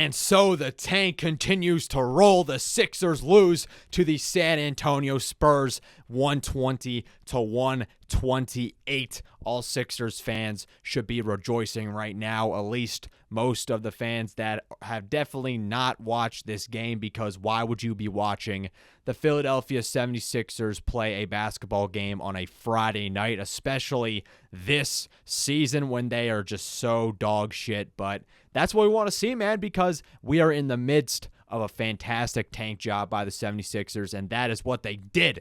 And so the tank continues to roll. The Sixers lose to the San Antonio Spurs 120 to 128. All Sixers fans should be rejoicing right now, at least most of the fans that have definitely not watched this game, because why would you be watching the Philadelphia 76ers play a basketball game on a Friday night, especially this season when they are just so dog shit? But that's what we want to see, man, because we are in the midst of a fantastic tank job by the 76ers, and that is what they did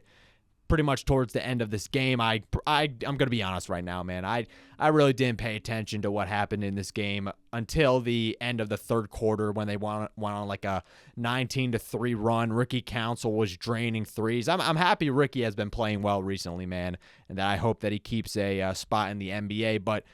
pretty much towards the end of this game. I'm going to be honest right now, man. I really didn't pay attention to what happened in this game until the end of the third quarter when they went on like a 19-3 run. Ricky Council was draining threes. I'm happy Ricky has been playing well recently, man, and that I hope that he keeps a spot in the NBA, but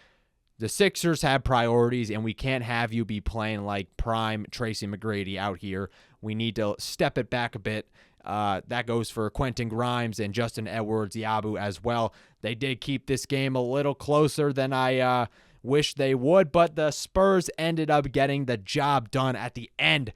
the Sixers have priorities, and we can't have you be playing like prime Tracy McGrady out here. We need to step it back a bit. That goes for Quentin Grimes and Justin Edwards-Yabu as well. They did keep this game a little closer than I wish they would, but the Spurs ended up getting the job done at the end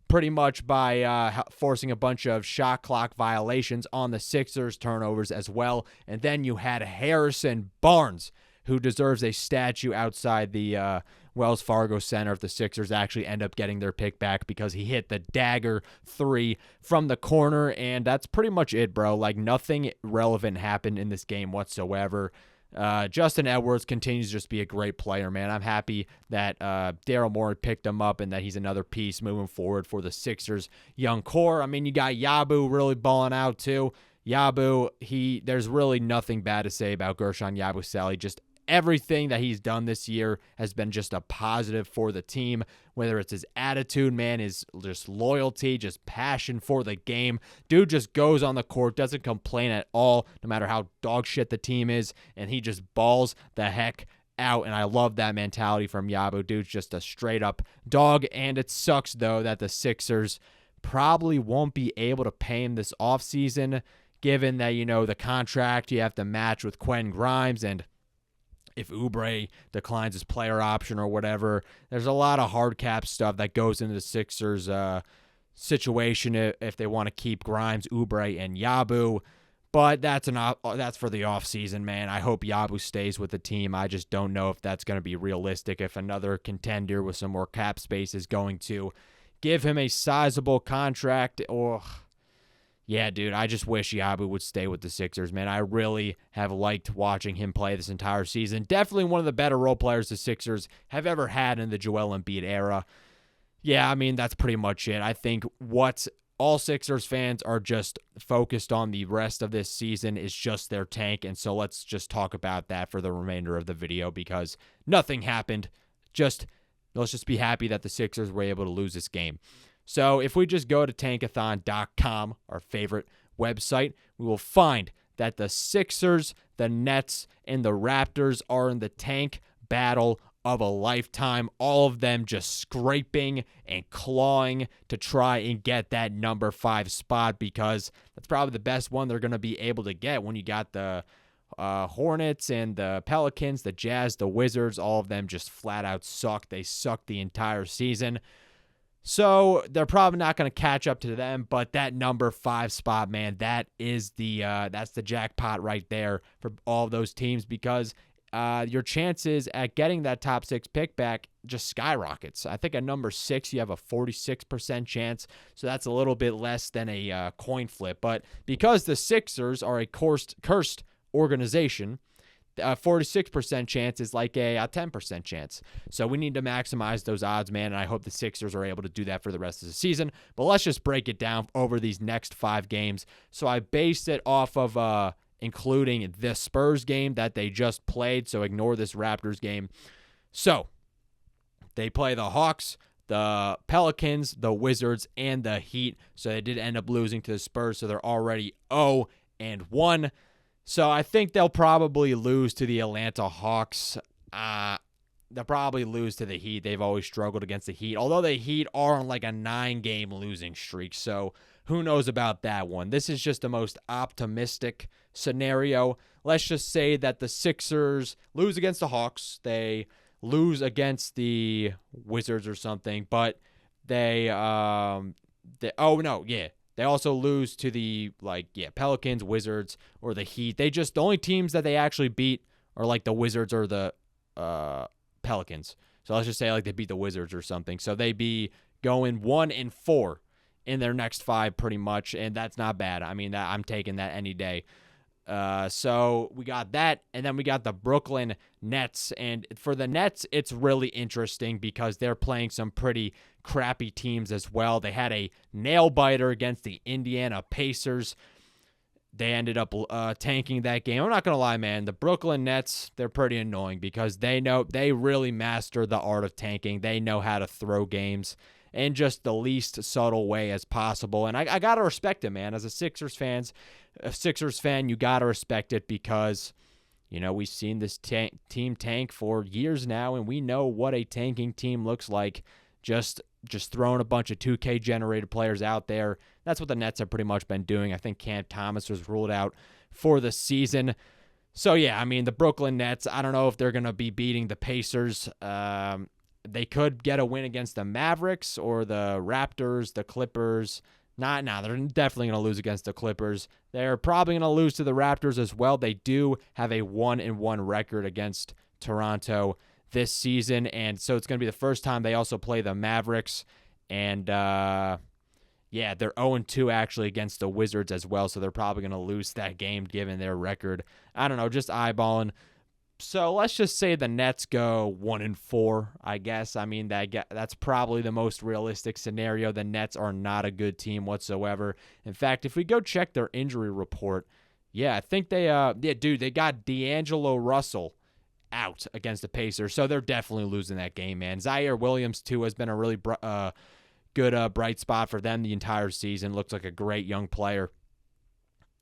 pretty much by forcing a bunch of shot clock violations on the Sixers, turnovers as well. And then you had Harrison Barnes, who deserves a statue outside the Wells Fargo Center if the Sixers actually end up getting their pick back, because he hit the dagger three from the corner, and that's pretty much it, bro. Like, nothing relevant happened in this game whatsoever. Justin Edwards continues to just be a great player, man. I'm happy that Daryl Morey picked him up and that he's another piece moving forward for the Sixers' young core. I mean, you got Yabu really balling out too. Yabu, there's really nothing bad to say about Gershon Yabusele. Just everything that he's done this year has been just a positive for the team, whether it's his attitude, man, his just loyalty, just passion for the game. Dude just goes on the court, doesn't complain at all, no matter how dog shit the team is, and he just balls the heck out, and I love that mentality from Yabu. Dude's just a straight-up dog, and it sucks, though, that the Sixers probably won't be able to pay him this offseason, given that, the contract you have to match with Quentin Grimes, and if Oubre declines his player option or whatever, there's a lot of hard cap stuff that goes into the Sixers situation if they want to keep Grimes, Oubre, and Yabu. But that's for the offseason, man. I hope Yabu stays with the team. I just don't know if that's going to be realistic, if another contender with some more cap space is going to give him a sizable contract. Yeah, dude, I just wish Yabu would stay with the Sixers, man. I really have liked watching him play this entire season. Definitely one of the better role players the Sixers have ever had in the Joel Embiid era. Yeah, I mean, that's pretty much it. I think what all Sixers fans are just focused on the rest of this season is just their tank, and so let's just talk about that for the remainder of the video, because nothing happened. Let's just be happy that the Sixers were able to lose this game. So if we just go to tankathon.com, our favorite website, we will find that the Sixers, the Nets, and the Raptors are in the tank battle of a lifetime. All of them just scraping and clawing to try and get that number 5 spot, because that's probably the best one they're going to be able to get when you got the Hornets and the Pelicans, the Jazz, the Wizards. All of them just flat out suck. They sucked the entire season. So they're probably not going to catch up to them, but that number 5 spot, man, that's the jackpot right there for all of those teams, because your chances at getting that top 6 pick back just skyrockets. I think at number 6 you have a 46% chance, so that's a little bit less than a coin flip. But because the Sixers are a cursed organization, a 46% chance is like a 10% chance. So we need to maximize those odds, man, and I hope the Sixers are able to do that for the rest of the season. But let's just break it down over these next 5 games. So I based it off of including the Spurs game that they just played, so ignore this Raptors game. So they play the Hawks, the Pelicans, the Wizards, and the Heat. So they did end up losing to the Spurs, so they're already 0-1. So I think they'll probably lose to the Atlanta Hawks. They'll probably lose to the Heat. They've always struggled against the Heat, although the Heat are on like a 9-game losing streak. So who knows about that one? This is just the most optimistic scenario. Let's just say that the Sixers lose against the Hawks. They lose against the Wizards or something, but They oh no, yeah. They also lose to the Pelicans, Wizards, or the Heat. The only teams that they actually beat are like the Wizards or the Pelicans. So let's just say like they beat the Wizards or something. So they be going 1-4 in their next 5 pretty much, and that's not bad. I mean, I'm taking that any day. So we got that, and then we got the Brooklyn Nets. And for the Nets, it's really interesting because they're playing some pretty crappy teams as well. They had a nail-biter against the Indiana Pacers. They ended up tanking that game. I'm not going to lie, man. The Brooklyn Nets, they're pretty annoying because they really master the art of tanking. They know how to throw games in just the least subtle way as possible. And I got to respect it, man. As a Sixers fan, you got to respect it because, we've seen this team tank for years now, and we know what a tanking team looks like. Just throwing a bunch of 2K generated players out there. That's what the Nets have pretty much been doing. I think Cam Thomas was ruled out for the season. So, yeah, I mean, the Brooklyn Nets, I don't know if they're going to be beating the Pacers. They could get a win against the Mavericks or the Raptors, the Clippers. They're definitely going to lose against the Clippers. They're probably going to lose to the Raptors as well. They do have a 1-1 record against Toronto this season, and so it's going to be the first time they also play the Mavericks. And, they're 0-2 actually against the Wizards as well, so they're probably going to lose that game given their record. I don't know, just eyeballing. So let's just say the Nets go 1-4, I guess. I mean, that's probably the most realistic scenario. The Nets are not a good team whatsoever. In fact, if we go check their injury report, I think they got D'Angelo Russell out against the Pacers, so they're definitely losing that game, man. Zaire Williams, too, has been a really good bright spot for them the entire season. Looks like a great young player.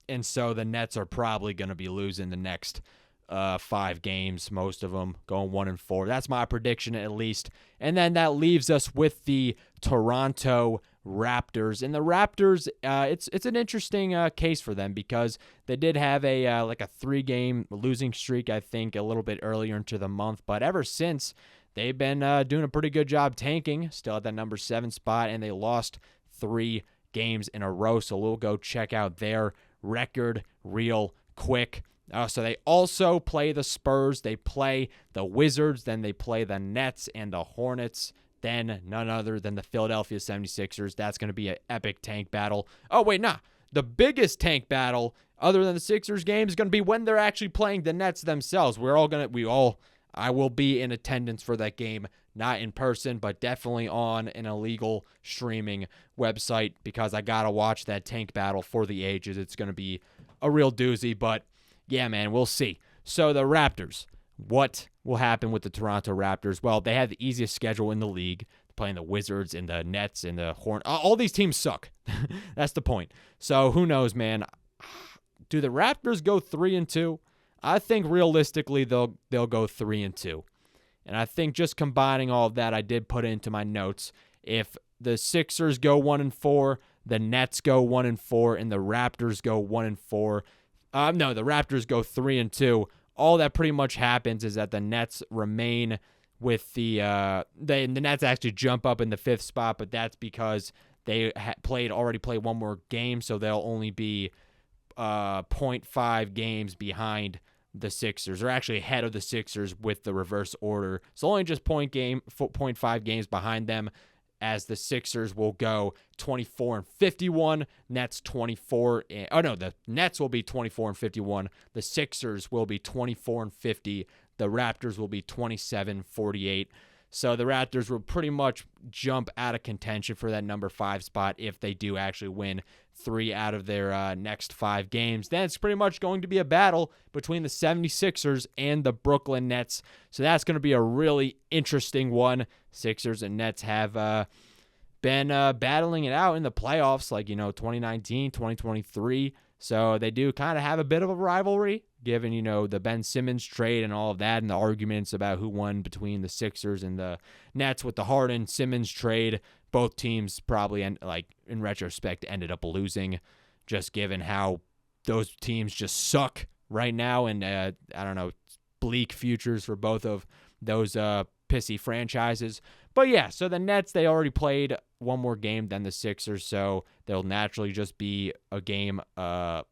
And so the Nets are probably going to be losing the next 5 games, most of them going 1-4. That's my prediction at least. And then that leaves us with the Toronto Raptors. And the Raptors, it's an interesting case for them because they did have a 3-game losing streak, I think, a little bit earlier into the month. But ever since, they've been doing a pretty good job tanking, still at that number 7 spot, and they lost 3 games in a row. So we'll go check out their record real quick. So they also play the Spurs, they play the Wizards, then they play the Nets and the Hornets, then none other than the Philadelphia 76ers. That's going to be an epic tank battle. Oh, wait, nah. The biggest tank battle, other than the Sixers game, is going to be when they're actually playing the Nets themselves. I will be in attendance for that game, not in person, but definitely on an illegal streaming website because I got to watch that tank battle for the ages. It's going to be a real doozy, but yeah, man, we'll see. So the Raptors, what will happen with the Toronto Raptors? Well, they have the easiest schedule in the league, playing the Wizards and the Nets and the Hornets. All these teams suck. That's the point. So who knows, man? Do the Raptors go 3-2? I think realistically they'll go 3-2. And I think just combining all of that, I did put into my notes. If the Sixers go 1-4, the Nets go 1-4, and the Raptors go 1-4. The Raptors go 3-2. All that pretty much happens is that the Nets remain with the Nets actually jump up in the 5th spot, but that's because they already played one more game, so they'll only be 0.5 games behind the Sixers, or actually ahead of the Sixers with the reverse order. So only just 0.5 games behind them, as the Sixers will go 24-51, Nets 24. The Nets will be 24-51. The Sixers will be 24-50. The Raptors will be 27-48. So the Raptors will pretty much jump out of contention for that number 5 spot if they do actually win 3 out of their next 5 games. Then it's pretty much going to be a battle between the 76ers and the Brooklyn Nets. So that's going to be a really interesting one. Sixers and Nets have been battling it out in the playoffs, 2019, 2023. So they do kind of have a bit of a rivalry, given, the Ben Simmons trade and all of that, and the arguments about who won between the Sixers and the Nets with the Harden-Simmons trade. Both teams probably, in retrospect, ended up losing, just given how those teams just suck right now, and bleak futures for both of those pissy franchises. But yeah, so the Nets, they already played one more game than the Sixers, so they'll naturally just be a game, half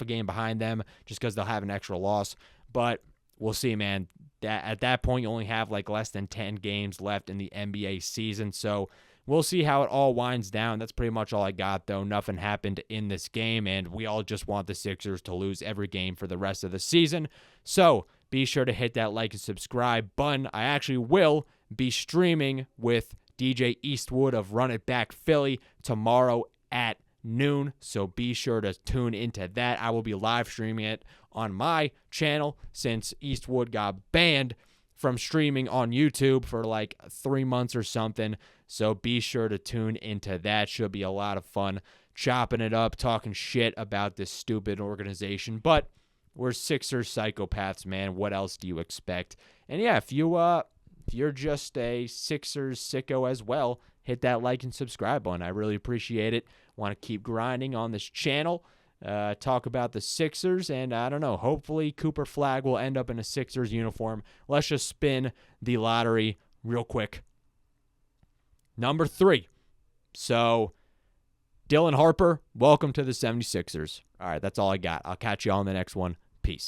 a game behind them, just because they'll have an extra loss. But we'll see, man. At that point, you only have like less than 10 games left in the NBA season, so we'll see how it all winds down. That's pretty much all I got, though. Nothing happened in this game, and we all just want the Sixers to lose every game for the rest of the season. So be sure to hit that like and subscribe button. I actually will be streaming with DJ Eastwood of Run It Back Philly tomorrow at noon, so be sure to tune into that. I will be live streaming it on my channel since Eastwood got banned from streaming on YouTube for like 3 months or something. So be sure to tune into that. Should be a lot of fun chopping it up, talking shit about this stupid organization. But we're Sixers psychopaths, man. What else do you expect? And yeah, if you're just a Sixers sicko as well, hit that like and subscribe button. I really appreciate it. Want to keep grinding on this channel. Talk about the Sixers, and I don't know, hopefully Cooper Flagg will end up in a Sixers uniform. Let's just spin the lottery real quick. Number 3. So, Dylan Harper, welcome to the 76ers. All right, that's all I got. I'll catch you all in the next one.